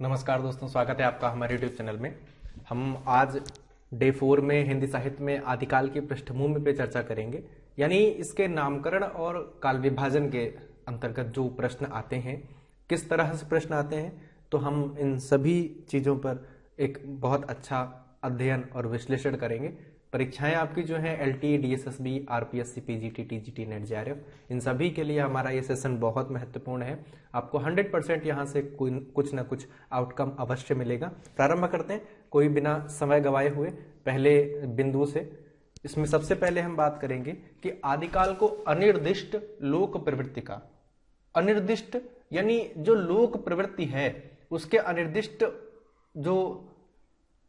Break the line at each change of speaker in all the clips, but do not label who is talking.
नमस्कार दोस्तों, स्वागत है आपका हमारे YouTube चैनल में। हम आज डे 4 में हिंदी साहित्य में आदिकाल की पृष्ठभूमि पे चर्चा करेंगे, यानी इसके नामकरण और काल विभाजन के अंतर्गत जो प्रश्न आते हैं, किस तरह से प्रश्न आते हैं, तो हम इन सभी चीज़ों पर एक बहुत अच्छा अध्ययन और विश्लेषण करेंगे। परीक्षाएं आपकी जो हैं LTE, DSSB, RPSC, PGT, TGT, NET, JRF, इन सभी के लिए हमारा ये सेशन बहुत महत्वपूर्ण है। आपको 100% यहाँ से कुछ ना कुछ आउटकम अवश्य मिलेगा। प्रारंभ करते हैं कोई बिना समय गवाए हुए पहले बिंदु से। इसमें सबसे पहले हम बात करेंगे कि आदिकाल को अनिर्दिष्ट लोक प्रवृत्ति का, अनिर्दिष्ट यानी जो लोक प्रवृत्ति है उसके अनिर्दिष्ट जो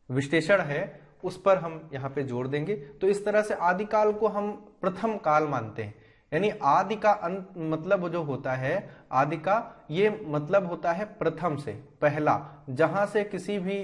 विश्लेषण है उस पर हम यहाँ पे जोड़ देंगे। तो इस तरह से आदिकाल को हम प्रथम काल मानते हैं, यानी आदि का अंत मतलब जो होता है, आदि का ये मतलब होता है प्रथम से, पहला, जहां से किसी भी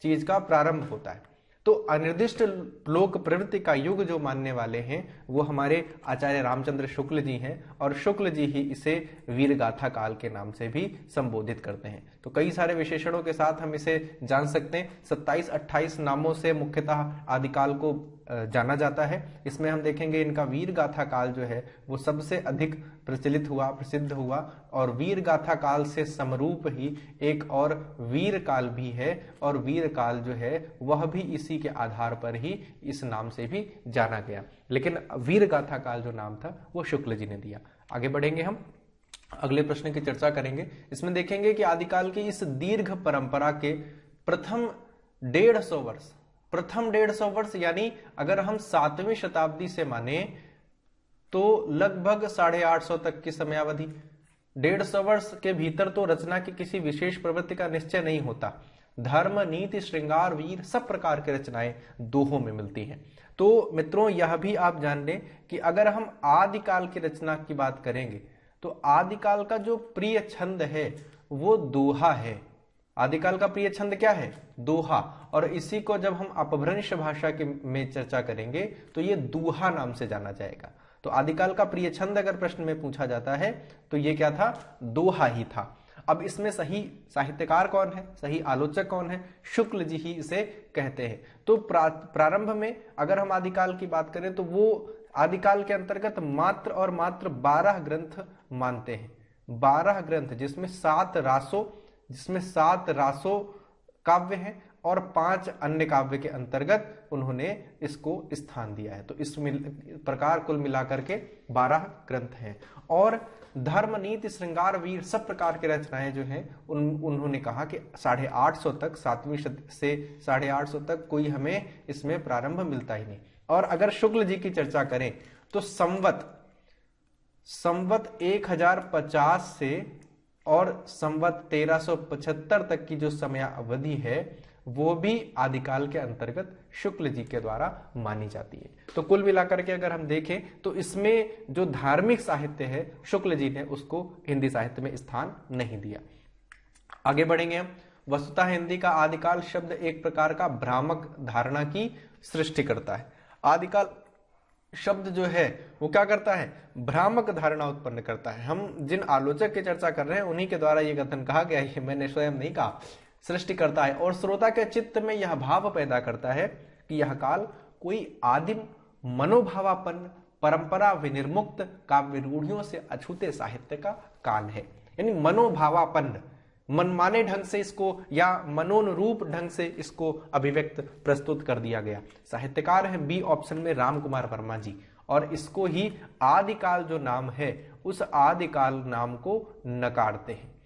चीज का प्रारंभ होता है। तो अनिर्दिष्ट लोक प्रवृत्ति का युग जो मानने वाले हैं वो हमारे आचार्य रामचंद्र शुक्ल जी हैं, और शुक्ल जी ही इसे वीरगाथा काल के नाम से भी संबोधित करते हैं। तो कई सारे विशेषणों के साथ हम इसे जान सकते हैं। 27-28 नामों से मुख्यतः आदिकाल को जाना जाता है। इसमें हम देखेंगे इनका वीरगाथा काल जो है वो सबसे अधिक प्रचलित हुआ, प्रसिद्ध हुआ, और वीरगाथा काल से समरूप ही एक और वीर काल भी है, और वीर काल जो है वह भी इसी के आधार पर ही इस नाम से भी जाना गया। लेकिन वीरगाथा काल जो नाम था वो शुक्ल जी ने दिया। आगे बढ़ेंगे, हम अगले प्रश्न की चर्चा करेंगे। इसमें देखेंगे कि आदिकाल की इस दीर्घ परंपरा के प्रथम 150 वर्ष, प्रथम 150 वर्ष यानी अगर हम 7वीं शताब्दी से माने तो लगभग 850 तक की समयावधि। 150 वर्ष के भीतर तो रचना की किसी विशेष प्रवृत्ति का निश्चय नहीं होता। धर्म, नीति, श्रृंगार, वीर सब प्रकार की रचनाएं दोहों में मिलती हैं। तो मित्रों यह भी आप जान लें कि अगर हम आदिकाल की रचना की बात करेंगे तो आदिकाल का जो प्रिय छंद है वो दोहा है। आदिकाल का प्रिय छंद क्या है? दोहा। और इसी को जब हम अपभ्रंश भाषा के में चर्चा करेंगे तो ये दोहा नाम से जाना जाएगा। तो आदिकाल का प्रिय छंद अगर प्रश्न में पूछा जाता है तो ये क्या था? दोहा ही था। अब इसमें सही साहित्यकार कौन है, सही आलोचक कौन है? शुक्ल जी ही इसे कहते हैं। तो प्रारंभ में अगर हम आदिकाल की बात करें तो वो आदिकाल के अंतर्गत मात्र और मात्र 12 ग्रंथ मानते हैं। 12 ग्रंथ जिसमें 7 रासो काव्य हैं और 5 अन्य काव्य के अंतर्गत उन्होंने इसको स्थान दिया है। तो इस प्रकार कुल मिलाकर के 12 ग्रंथ हैं। और धर्म, नीति, श्रृंगार, वीर सब प्रकार की रचनाएं जो हैं उन्होंने कहा कि 850 तक, 7वीं से 850 तक कोई हमें इसमें प्रारंभ मिलता ही नहीं। और अगर शुक्ल जी की चर्चा करें तो संवत 1050 से और संवत 1375 तक की जो समयावधि है वो भी आदिकाल के अंतर्गत शुक्ल जी के द्वारा मानी जाती है। तो कुल मिलाकर के अगर हम देखें तो इसमें जो धार्मिक साहित्य है शुक्ल जी ने उसको हिंदी साहित्य में स्थान नहीं दिया। आगे बढ़ेंगे हम। वस्तुतः हिंदी का आदिकाल शब्द एक प्रकार का भ्रामक धारणा की सृष्टि करता है। आदिकाल शब्द जो है वो क्या करता है? भ्रामक धारणा उत्पन्न करता है। हम जिन आलोचक की चर्चा कर रहे हैं उन्हीं के द्वारा ये कथन कहा गया है, मैंने स्वयं नहीं कहा। सृष्टि करता है और श्रोता के चित्त में यह भाव पैदा करता है कि यह काल कोई आदिम मनोभावापन्न, परंपरा विनिर्मुक्त, काव्य रूढ़ियों से अछूते साहित्य का काल है। यानी मनोभावापन्न, मनमाने ढंग से इसको या मनोनुरूप ढंग से इसको अभिव्यक्त प्रस्तुत कर दिया गया। साहित्यकार है बी ऑप्शन में राम कुमार वर्मा जी, और इसको ही आदिकाल जो नाम है उस आदिकाल नाम को नकारते हैं।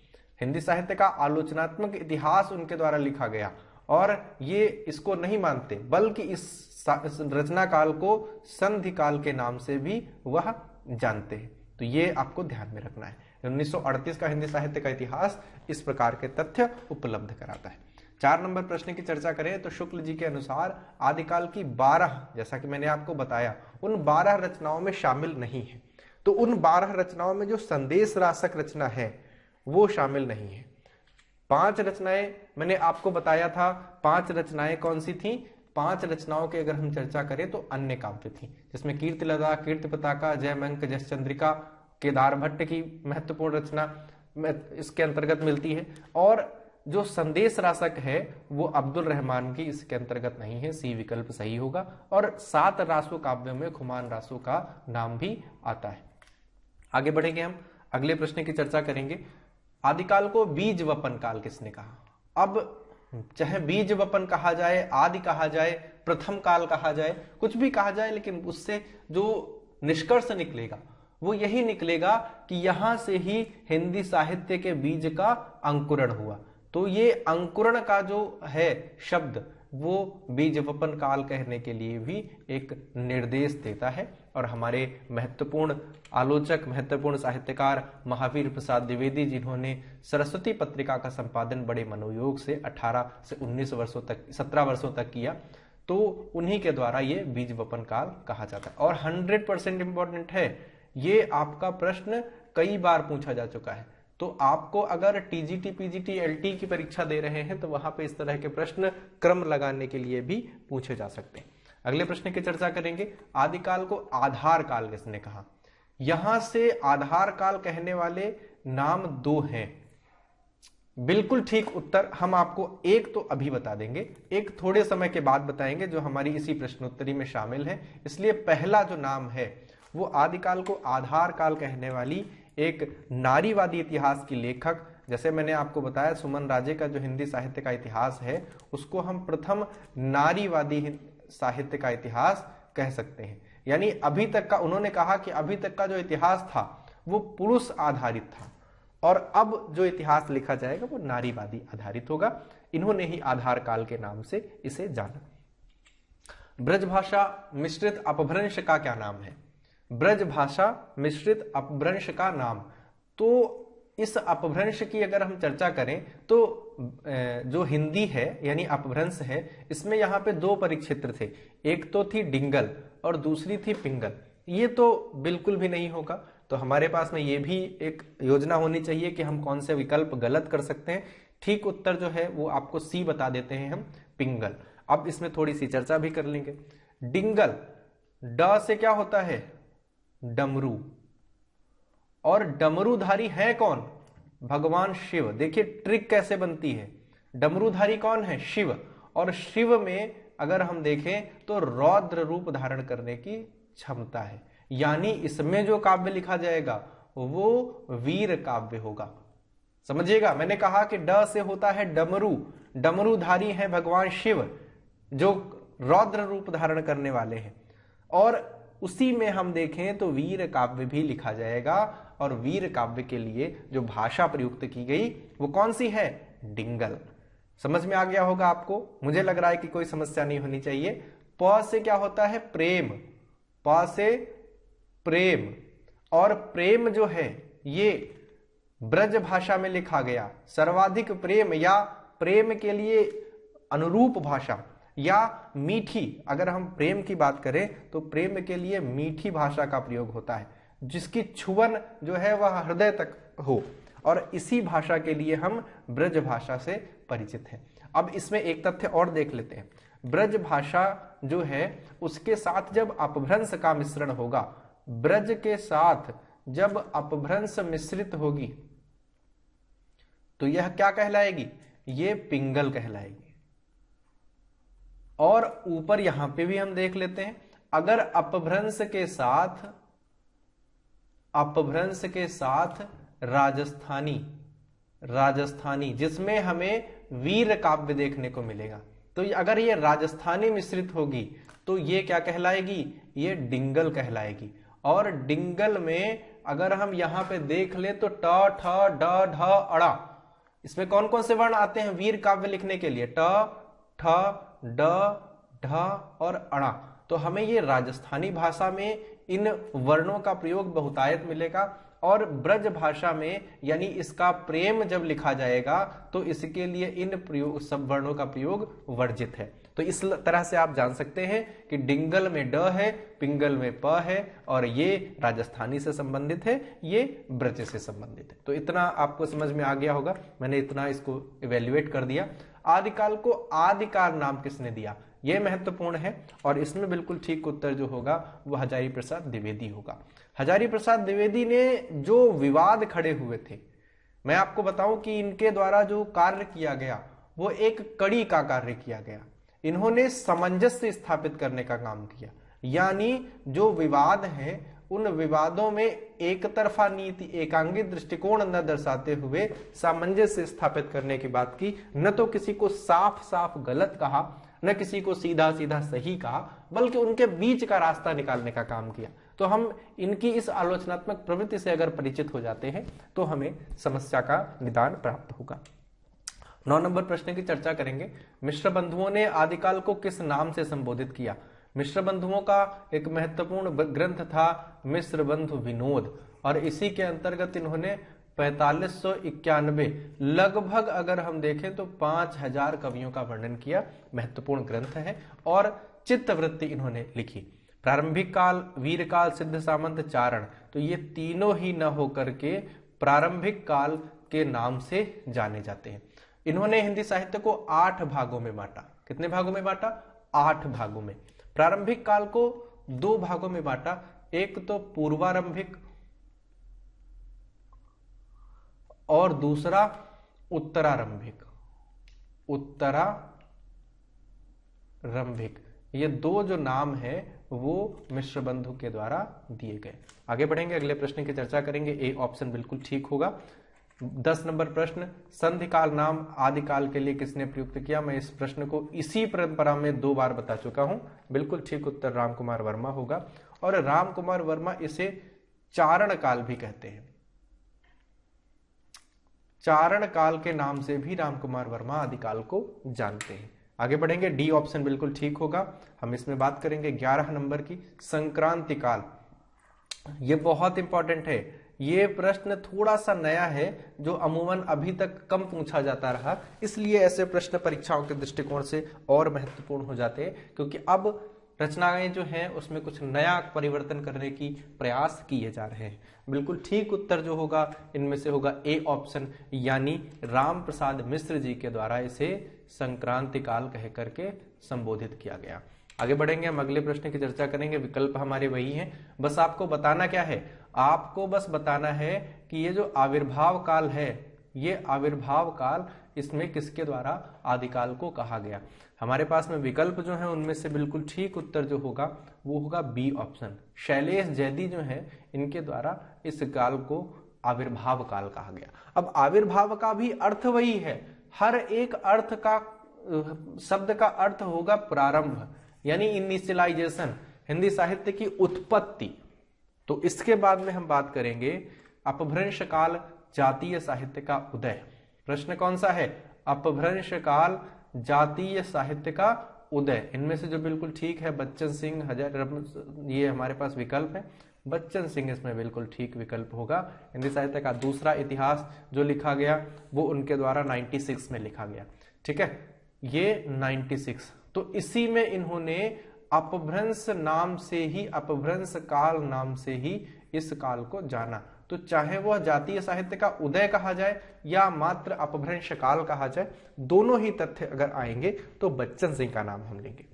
हिंदी साहित्य का आलोचनात्मक इतिहास उनके द्वारा लिखा गया और ये इसको नहीं मानते, बल्कि इस रचना काल को संधि काल के नाम से भी वह जानते हैं। तो ये आपको ध्यान में रखना है। 1938 का हिंदी साहित्य का इतिहास इस प्रकार के तथ्य उपलब्ध कराता है। 4 नंबर प्रश्न की चर्चा करें तो शुक्ल जी के अनुसार आदिकाल की 12, जैसा कि मैंने आपको बताया, उन 12 रचनाओं में शामिल नहीं है। तो उन 12 रचनाओं में जो संदेश रासक रचना है वो शामिल नहीं है। 5 रचनाएं मैंने आपको बताया था। 5 रचनाएं कौन सी थी? 5 रचनाओं की अगर हम चर्चा करें तो अन्य काव्य थी, जिसमें कीर्तिलता, कीर्ति पताका, जयमंक, जसचंद्रिका, केदार भट्ट की महत्वपूर्ण रचना इसके अंतर्गत मिलती है। और जो संदेश रासक है वो अब्दुल रहमान की इसके अंतर्गत नहीं है, सी विकल्प सही होगा। और 7 रासो काव्यों में खुमान रासो का नाम भी आता है। आगे बढ़ेंगे, हम अगले प्रश्न की चर्चा करेंगे। आदिकाल को बीज वपन काल किसने कहा? अब चाहे बीज वपन कहा जाए, आदि कहा जाए, प्रथम काल कहा जाए, कुछ भी कहा जाए, लेकिन उससे जो निष्कर्ष निकलेगा वो यही निकलेगा कि यहां से ही हिंदी साहित्य के बीज का अंकुरण हुआ। तो ये अंकुरण का जो है शब्द वो बीज वपन काल कहने के लिए भी एक निर्देश देता है। और हमारे महत्वपूर्ण आलोचक, महत्वपूर्ण साहित्यकार महावीर प्रसाद द्विवेदी, जिन्होंने सरस्वती पत्रिका का संपादन बड़े मनोयोग से 18 से 19 वर्षों तक, 17 वर्षों तक किया, तो उन्हीं के द्वारा ये बीज वपन काल कहा जाता है। और 100% इंपॉर्टेंट है, ये आपका प्रश्न कई बार पूछा जा चुका है। तो आपको अगर टीजीटी, पीजीटी, एलटी की परीक्षा दे रहे हैं तो वहां पे इस तरह के प्रश्न क्रम लगाने के लिए भी पूछे जा सकते हैं। अगले प्रश्न की चर्चा करेंगे। आदिकाल को आधार काल किसने कहा? यहां से आधार काल कहने वाले नाम 2 हैं। बिल्कुल ठीक उत्तर हम आपको एक तो अभी बता देंगे, एक थोड़े समय के बाद बताएंगे, जो हमारी इसी प्रश्नोत्तरी में शामिल है। इसलिए पहला जो नाम है वो आदिकाल को आधार काल कहने वाली एक नारीवादी इतिहास की लेखक, जैसे मैंने आपको बताया सुमन राजे का जो हिंदी साहित्य का इतिहास है उसको हम प्रथम नारीवादी साहित्य का इतिहास कह सकते हैं। यानी अभी तक का, उन्होंने कहा कि अभी तक का जो इतिहास था वो पुरुष आधारित था और अब जो इतिहास लिखा जाएगा वो नारीवादी आधारित होगा। इन्होंने ही आधार काल के नाम से इसे जाना। ब्रजभाषा मिश्रित अपभ्रंश का क्या नाम है? ब्रजभाषा मिश्रित अपभ्रंश का नाम, तो इस अपभ्रंश की अगर हम चर्चा करें तो जो हिंदी है यानी अपभ्रंश है, इसमें यहाँ पे 2 परिक्षेत्र थे, एक तो थी डिंगल और दूसरी थी पिंगल। ये तो बिल्कुल भी नहीं होगा, तो हमारे पास में ये भी एक योजना होनी चाहिए कि हम कौन से विकल्प गलत कर सकते हैं। ठीक उत्तर जो है वो आपको सी बता देते हैं हम, पिंगल। अब इसमें थोड़ी सी चर्चा भी कर लेंगे। डिंगल, ड से क्या होता है? डमरू। और डमरूधारी है कौन? भगवान शिव। देखिए ट्रिक कैसे बनती है। डमरूधारी कौन है? शिव। और शिव में अगर हम देखें तो रौद्र रूप धारण करने की क्षमता है, यानी इसमें जो काव्य लिखा जाएगा वो वीर काव्य होगा। समझिएगा, मैंने कहा कि ड से होता है डमरू, डमरूधारी है भगवान शिव जो रौद्र रूप धारण करने वाले हैं। और उसी में हम देखें तो वीर काव्य भी लिखा जाएगा, और वीर काव्य के लिए जो भाषा प्रयुक्त की गई वो कौन सी है? डिंगल। समझ में आ गया होगा आपको, मुझे लग रहा है कि कोई समस्या नहीं होनी चाहिए। प से क्या होता है? प्रेम। प से प्रेम, और प्रेम जो है ये ब्रज भाषा में लिखा गया। सर्वाधिक प्रेम या प्रेम के लिए अनुरूप भाषा या मीठी, अगर हम प्रेम की बात करें तो प्रेम के लिए मीठी भाषा का प्रयोग होता है, जिसकी छुअन जो है वह हृदय तक हो, और इसी भाषा के लिए हम ब्रज भाषा से परिचित हैं। अब इसमें एक तथ्य और देख लेते हैं। ब्रज भाषा जो है उसके साथ जब अपभ्रंश का मिश्रण होगा, ब्रज के साथ जब अपभ्रंश मिश्रित होगी तो यह क्या कहलाएगी? ये पिंगल कहलाएगी। और ऊपर यहां पे भी हम देख लेते हैं, अगर अपभ्रंश के साथ राजस्थानी जिसमें हमें वीर काव्य देखने को मिलेगा, तो अगर ये राजस्थानी मिश्रित होगी तो ये क्या कहलाएगी? ये डिंगल कहलाएगी। और डिंगल में अगर हम यहां पे देख ले तो ट, ठ, ड, ढ, अड़ा, इसमें कौन कौन से वर्ण आते हैं वीर काव्य लिखने के लिए? ट, ठ, ड, ढ और अणा। तो हमें ये राजस्थानी भाषा में इन वर्णों का प्रयोग बहुतायत मिलेगा, और ब्रज भाषा में यानी इसका प्रेम जब लिखा जाएगा तो इसके लिए इन प्रयोग सब वर्णों का प्रयोग वर्जित है। तो इस तरह से आप जान सकते हैं कि डिंगल में ड है, पिंगल में प है, और ये राजस्थानी से संबंधित है, ये ब्रज से संबंधित है। तो इतना आपको समझ में आ गया होगा, मैंने इतना इसको इवेल्युएट कर दिया। आदिकाल को आदिकाल नाम किसने दिया? यह महत्वपूर्ण है, और इसमें बिल्कुल ठीक उत्तर जो होगा वह हजारी प्रसाद द्विवेदी होगा। हजारी प्रसाद द्विवेदी ने जो विवाद खड़े हुए थे मैं आपको बताऊं कि इनके द्वारा जो कार्य किया गया वो एक कड़ी का कार्य किया गया। इन्होंने सामंजस्य स्थापित करने का काम किया, यानी जो विवाद है उन विवादों में एक तरफा नीति, एकांगी दृष्टिकोण न दर्शाते हुए सामंजस्य स्थापित करने की बात की। न तो किसी को साफ साफ गलत कहा, न किसी को सीधा सीधा सही कहा, बल्कि उनके बीच का रास्ता निकालने का काम किया। तो हम इनकी इस आलोचनात्मक प्रवृत्ति से अगर परिचित हो जाते हैं तो हमें समस्या का निदान प्राप्त होगा। 9 नंबर प्रश्न की चर्चा करेंगे। मिश्र बंधुओं ने आदिकाल को किस नाम से संबोधित किया? मिश्र बंधुओं का एक महत्वपूर्ण ग्रंथ था मिश्र बंधु विनोद, और इसी के अंतर्गत इन्होंने 4591 लगभग अगर हम देखें तो 5000 कवियों का वर्णन किया। महत्वपूर्ण ग्रंथ है। और चित्तवृत्ति इन्होंने लिखी। प्रारंभिक काल, वीर काल, सिद्ध सामंत, चारण, तो ये तीनों ही न होकर के प्रारंभिक काल के नाम से जाने जाते हैं। इन्होंने हिंदी साहित्य को 8 भागों में बांटा। कितने भागों में बांटा? 8 भागों में। प्रारंभिक काल को 2 भागों में बांटा, एक तो पूर्वारंभिक और दूसरा उत्तरारंभिक। उत्तरारंभिक, ये 2 जो नाम है वो मिश्र बंधु के द्वारा दिए गए। आगे बढ़ेंगे, अगले प्रश्न की चर्चा करेंगे। ए ऑप्शन बिल्कुल ठीक होगा। 10 नंबर प्रश्न, संधिकाल नाम आदिकाल के लिए किसने प्रयुक्त किया? मैं इस प्रश्न को इसी परंपरा में 2 बार बता चुका हूं। बिल्कुल ठीक उत्तर रामकुमार वर्मा होगा, और रामकुमार वर्मा इसे चारण काल भी कहते हैं। चारण काल के नाम से भी रामकुमार वर्मा आदिकाल को जानते हैं। आगे बढ़ेंगे, डी ऑप्शन बिल्कुल ठीक होगा। हम इसमें बात करेंगे 11 नंबर की, संक्रांति काल। ये बहुत इंपॉर्टेंट है। ये प्रश्न थोड़ा सा नया है, जो अमूमन अभी तक कम पूछा जाता रहा, इसलिए ऐसे प्रश्न परीक्षाओं के दृष्टिकोण से और महत्वपूर्ण हो जाते हैं, क्योंकि अब रचनाएं जो हैं उसमें कुछ नया परिवर्तन करने की प्रयास किए जा रहे हैं। बिल्कुल ठीक उत्तर जो होगा इनमें से होगा ए ऑप्शन, यानी राम प्रसाद मिश्र जी के द्वारा इसे संक्रांति काल कह करके संबोधित किया गया। आगे बढ़ेंगे, हम अगले प्रश्न की चर्चा करेंगे। विकल्प हमारे वही हैं, बस आपको बताना क्या है? आपको बस बताना है कि ये जो आविर्भाव काल है, ये आविर्भाव काल, इसमें किसके द्वारा आदिकाल को कहा गया? हमारे पास में विकल्प जो है उनमें से बिल्कुल ठीक उत्तर जो होगा वो होगा बी ऑप्शन। शैलेश जैदी जो है इनके द्वारा इस काल को आविर्भाव काल कहा गया। अब आविर्भाव का भी अर्थ वही है, हर एक अर्थ का शब्द का अर्थ होगा प्रारंभ, यानी इनिशियलाइजेशन, हिंदी साहित्य की उत्पत्ति। तो इसके बाद में हम बात करेंगे अपभ्रंश काल, जातीय साहित्य का उदय। प्रश्न कौन सा है? अपभ्रंश काल, जातीय साहित्य का उदय। इनमें से जो बिल्कुल ठीक है बच्चन सिंह, ये हमारे पास विकल्प है, बच्चन सिंह इसमें बिल्कुल ठीक विकल्प होगा। हिंदी साहित्य का दूसरा इतिहास जो लिखा गया वो उनके द्वारा 96 में लिखा गया। ठीक है, ये 96, तो इसी में इन्होंने अपभ्रंश नाम से ही, अपभ्रंश काल नाम से ही इस काल को जाना। तो चाहे वह जातीय साहित्य का उदय कहा जाए या मात्र अपभ्रंश काल कहा जाए, दोनों ही तथ्य अगर आएंगे तो बच्चन सिंह का नाम हम लेंगे।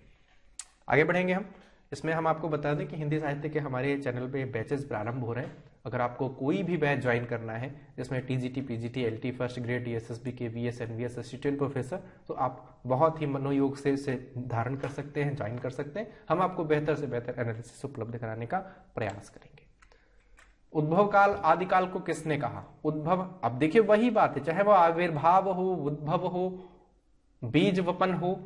आगे बढ़ेंगे हम। इसमें हम आपको बता दें कि हिंदी साहित्य के हमारे चैनल पे बैचेस प्रारंभ हो रहे हैं। अगर आपको कोई भी बैच ज्वाइन करना है, इसमें TGT, PGT, LT, first grade, TSSB K, VS, NVS, assistant professor, तो आप बहुत ही मनोयोग से इसे धारण कर सकते हैं, ज्वाइन कर सकते हैं। हम आपको बेहतर से बेहतर एनालिसिस उपलब्ध कराने का प्रयास करेंगे। उद्भव काल, आदिकाल को किसने कहा? उद्भव, अब देखिए वही बात है, चाहे वह आविर्भाव हो, उद्भव हो, बीज वपन हो,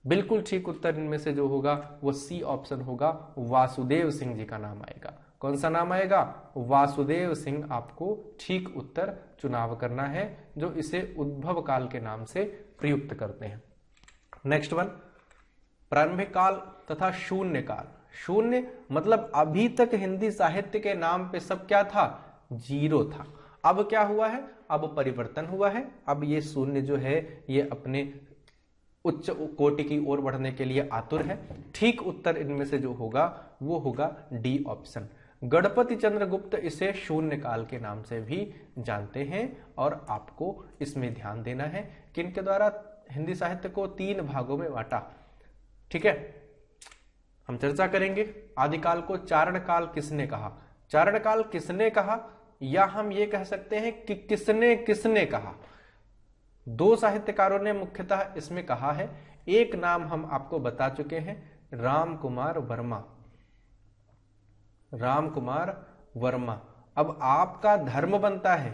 बिल्कुल ठीक उत्तर इनमें से जो होगा वो सी ऑप्शन होगा, वासुदेव सिंह जी का नाम आएगा। कौन सा नाम आएगा? वासुदेव सिंह आपको ठीक उत्तर चुनाव करना है, जो इसे उद्भव काल के नाम से प्रयुक्त करते हैं। नेक्स्ट वन, प्रारंभिक काल तथा शून्य काल। शून्य मतलब अभी तक हिंदी साहित्य के नाम पे सब क्या था? जीरो था। अब क्या हुआ है? अब परिवर्तन हुआ है। अब ये शून्य जो है ये अपने उच्च कोटि की ओर बढ़ने के लिए आतुर है। ठीक उत्तर इनमें से जो होगा वो होगा डी ऑप्शन। गणपति चंद्रगुप्त इसे शून्य काल के नाम से भी जानते हैं, और आपको इसमें ध्यान देना है कि इनके द्वारा हिंदी साहित्य को 3 भागों में बांटा। ठीक है, हम चर्चा करेंगे आदिकाल को चारण काल किसने कहा? चारण काल किसने कहा? या हम ये कह सकते हैं कि किसने किसने कहा। दो साहित्यकारों ने मुख्यतः इसमें कहा है। एक नाम हम आपको बता चुके हैं, राम कुमार वर्मा। राम कुमार वर्मा। अब आपका धर्म बनता है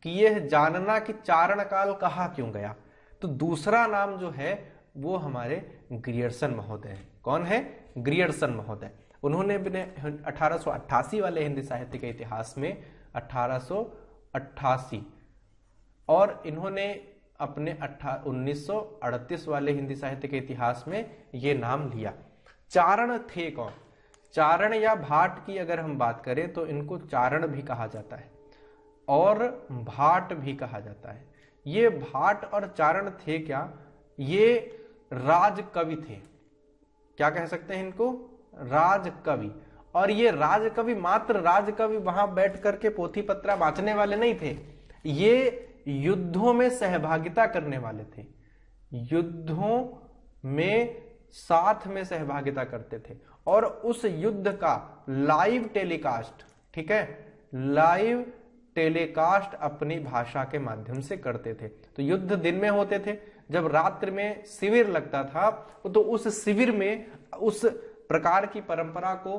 कि यह जानना कि चारण काल कहा क्यों गया। तो दूसरा नाम जो है वो हमारे ग्रियर्सन महोदय हैं। कौन है? ग्रियर्सन महोदय। उन्होंने भी 1888 वाले हिंदी साहित्य के इतिहास में 1888 और इन्होंने अपने 1938 वाले हिंदी साहित्य के इतिहास में ये नाम लिया। चारण थे कौन? चारण या भाट की अगर हम बात करें तो इनको चारण भी कहा जाता है और भाट भी कहा जाता है। ये भाट और चारण थे क्या? ये राजकवि थे। क्या कह सकते हैं इनको? राजकवि। और ये राजकवि मात्र राजकवि वहां बैठ करके पोथी पत्रा बांचने वाले नहीं थे, ये युद्धों में सहभागिता करने वाले थे। युद्धों में साथ में सहभागिता करते थे और उस युद्ध का लाइव टेलीकास्ट, ठीक है, लाइव टेलीकास्ट अपनी भाषा के माध्यम से करते थे। तो युद्ध दिन में होते थे, जब रात्रि में शिविर लगता था तो उस शिविर में उस प्रकार की परंपरा को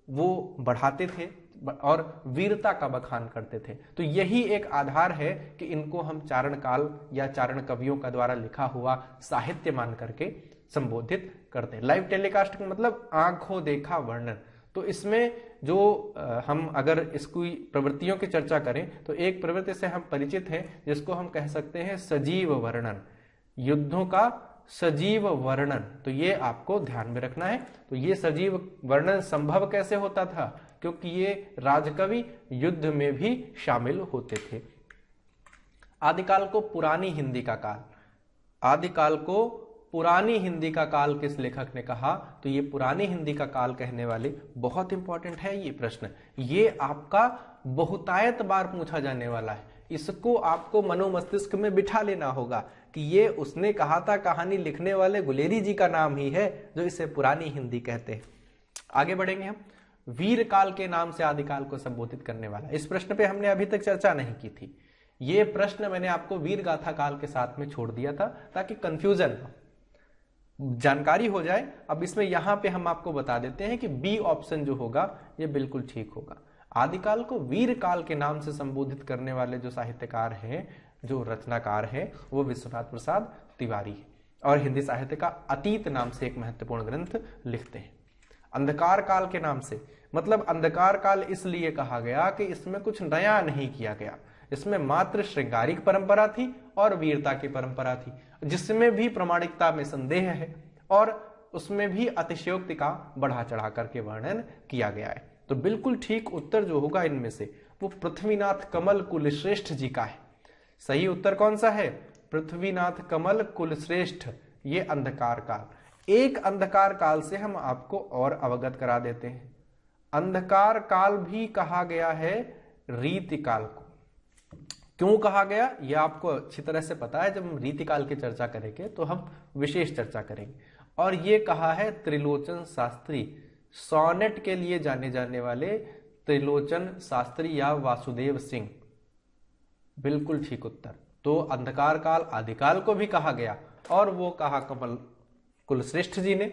वो बढ़ाते थे और वीरता का बखान करते थे। तो यही एक आधार है कि इनको हम चारण काल या चारण कवियों का द्वारा लिखा हुआ साहित्य मान करके संबोधित करते हैं। लाइव टेलीकास्ट का मतलब आंखों देखा वर्णन। तो इसमें जो हम अगर इसकी प्रवृत्तियों की चर्चा करें तो एक प्रवृत्ति से हम परिचित हैं जिसको हम कह सकते हैं सजीव वर्णन, युद्धों का सजीव वर्णन। तो ये आपको ध्यान में रखना है। तो ये सजीव वर्णन संभव कैसे होता था? क्योंकि ये राजकवि युद्ध में भी शामिल होते थे। आदिकाल को पुरानी हिंदी का काल, आदिकाल को पुरानी हिंदी का काल किस लेखक ने कहा? तो ये पुरानी हिंदी का काल कहने वाले बहुत इंपॉर्टेंट है ये प्रश्न। ये आपका बहुतायत बार पूछा जाने वाला है। इसको आपको मनोमस्तिष्क में बिठा लेना होगा कि ये उसने कहा था कहानी लिखने वाले गुलेरी जी का नाम ही है जो इसे पुरानी हिंदी कहते हैं। आगे बढ़ेंगे हम। वीर काल के नाम से आदिकाल को संबोधित करने वाला, इस प्रश्न पे हमने अभी तक चर्चा नहीं की थी। ये प्रश्न मैंने आपको वीर गाथा काल के साथ में छोड़ दिया था ताकि कंफ्यूजन जानकारी हो जाए। अब इसमें यहां पे हम आपको बता देते हैं कि बी ऑप्शन जो होगा ये बिल्कुल ठीक होगा। आदिकाल को वीर काल के नाम से संबोधित करने वाले जो साहित्यकार हैं, जो रचनाकार हैं, वो विश्वनाथ प्रसाद तिवारी है और हिंदी साहित्य का अतीत नाम से एक महत्वपूर्ण ग्रंथ लिखते हैं। अंधकार काल के नाम से मतलब अंधकार काल इसलिए कहा गया कि इसमें कुछ नया नहीं किया गया, इसमें मात्र श्रृंगारिक परंपरा थी और वीरता की परंपरा थी, जिसमें भी प्रामाणिकता में संदेह है और उसमें भी अतिशयोक्ति का बढ़ा चढ़ा करके वर्णन किया गया है। तो बिल्कुल ठीक उत्तर जो होगा इनमें से वो पृथ्वीनाथ कमल कुलश्रेष्ठ जी का है। सही उत्तर कौन सा है? पृथ्वीनाथ कमल कुलश्रेष्ठ। ये अंधकार काल। एक अंधकार काल से हम आपको और अवगत करा देते हैं। अंधकार काल भी कहा गया है रीतिकाल को। क्यों कहा गया ये आपको अच्छी तरह से पता है। जब हम रीतिकाल की चर्चा करेंगे तो हम विशेष चर्चा करेंगे। और ये कहा है त्रिलोचन शास्त्री, सोनेट के लिए जाने जाने वाले त्रिलोचन शास्त्री या वासुदेव सिंह। बिल्कुल ठीक उत्तर। तो अंधकार काल आदिकाल को भी कहा गया और वो कहा कमल कुलश्रेष्ठ जी ने।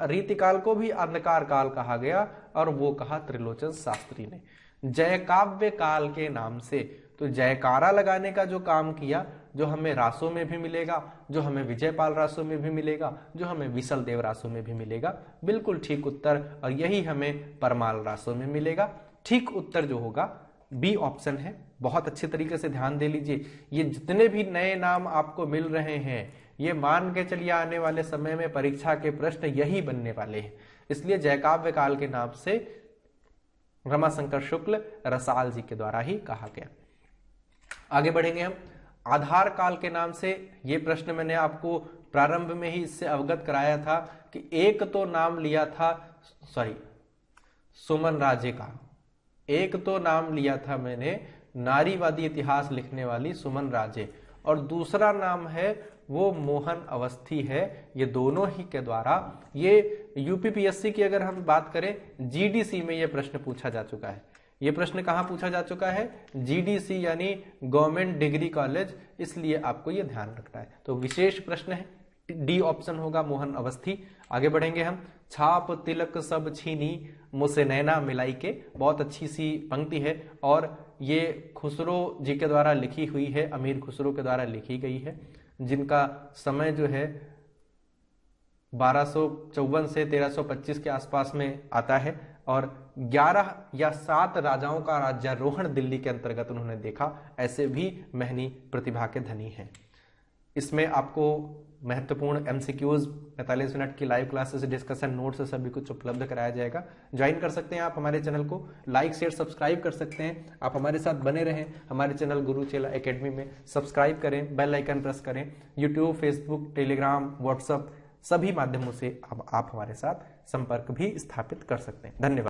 रीतिकाल को भी अंधकार काल कहा गया और वो कहा त्रिलोचन शास्त्री ने। जयकाव्य काल के नाम से तो जयकारा लगाने का जो काम किया, जो हमें रासों में भी मिलेगा, जो हमें विजयपाल रासों में भी मिलेगा, जो हमें विसल देव रासों में भी मिलेगा, बिल्कुल ठीक उत्तर। और यही हमें परमाल रासों में मिलेगा। ठीक उत्तर जो होगा बी ऑप्शन है। बहुत अच्छे तरीके से ध्यान दे लीजिए। ये जितने भी नए नाम आपको मिल रहे हैं ये मान के चलिए आने वाले समय में परीक्षा के प्रश्न यही बनने वाले हैं। इसलिए जयकाव्य काल के नाम से रमाशंकर शुक्ल रसाल जी के द्वारा ही कहा गया। आगे बढ़ेंगे हम। आधार काल के नाम से ये प्रश्न मैंने आपको प्रारंभ में ही इससे अवगत कराया था कि एक तो नाम लिया था सुमन राजे का, एक तो नाम लिया था मैंने नारीवादी इतिहास लिखने वाली सुमन राजे और दूसरा नाम है वो मोहन अवस्थी है। ये दोनों ही के द्वारा ये यूपीपीएससी की अगर हम बात करें जीडीसी में ये प्रश्न पूछा जा चुका है। ये प्रश्न कहाँ पूछा जा चुका है? जीडीसी यानी गवर्नमेंट डिग्री कॉलेज, इसलिए आपको ये ध्यान रखना है। तो विशेष प्रश्न है, डी ऑप्शन होगा मोहन अवस्थी। आगे बढ़ेंगे हम। छाप तिलक सब छीनी मुझसे नैना मिलाई के, बहुत अच्छी सी पंक्ति है और ये खुसरो जी के द्वारा लिखी हुई है, अमीर खुसरो के द्वारा लिखी गई है, जिनका समय जो है 1254 से 1325 के आसपास में आता है और 11 या 7 राजाओं का राज्यारोहण दिल्ली के अंतर्गत उन्होंने देखा। ऐसे भी महनी प्रतिभा के धनी हैं। इसमें आपको महत्वपूर्ण एमसीक्यूज 45 मिनट की लाइव क्लासेस, डिस्कशन नोट्स सभी कुछ उपलब्ध कराया जाएगा। ज्वाइन कर सकते हैं आप हमारे चैनल को, लाइक शेयर सब्सक्राइब कर सकते हैं। आप हमारे साथ बने रहें हमारे चैनल गुरु चेला एकेडमी में, सब्सक्राइब करें, बेल आइकन प्रेस करें। यूट्यूब, फेसबुक, टेलीग्राम, व्हाट्सएप सभी माध्यमों से आप हमारे साथ संपर्क भी स्थापित कर सकते हैं। धन्यवाद।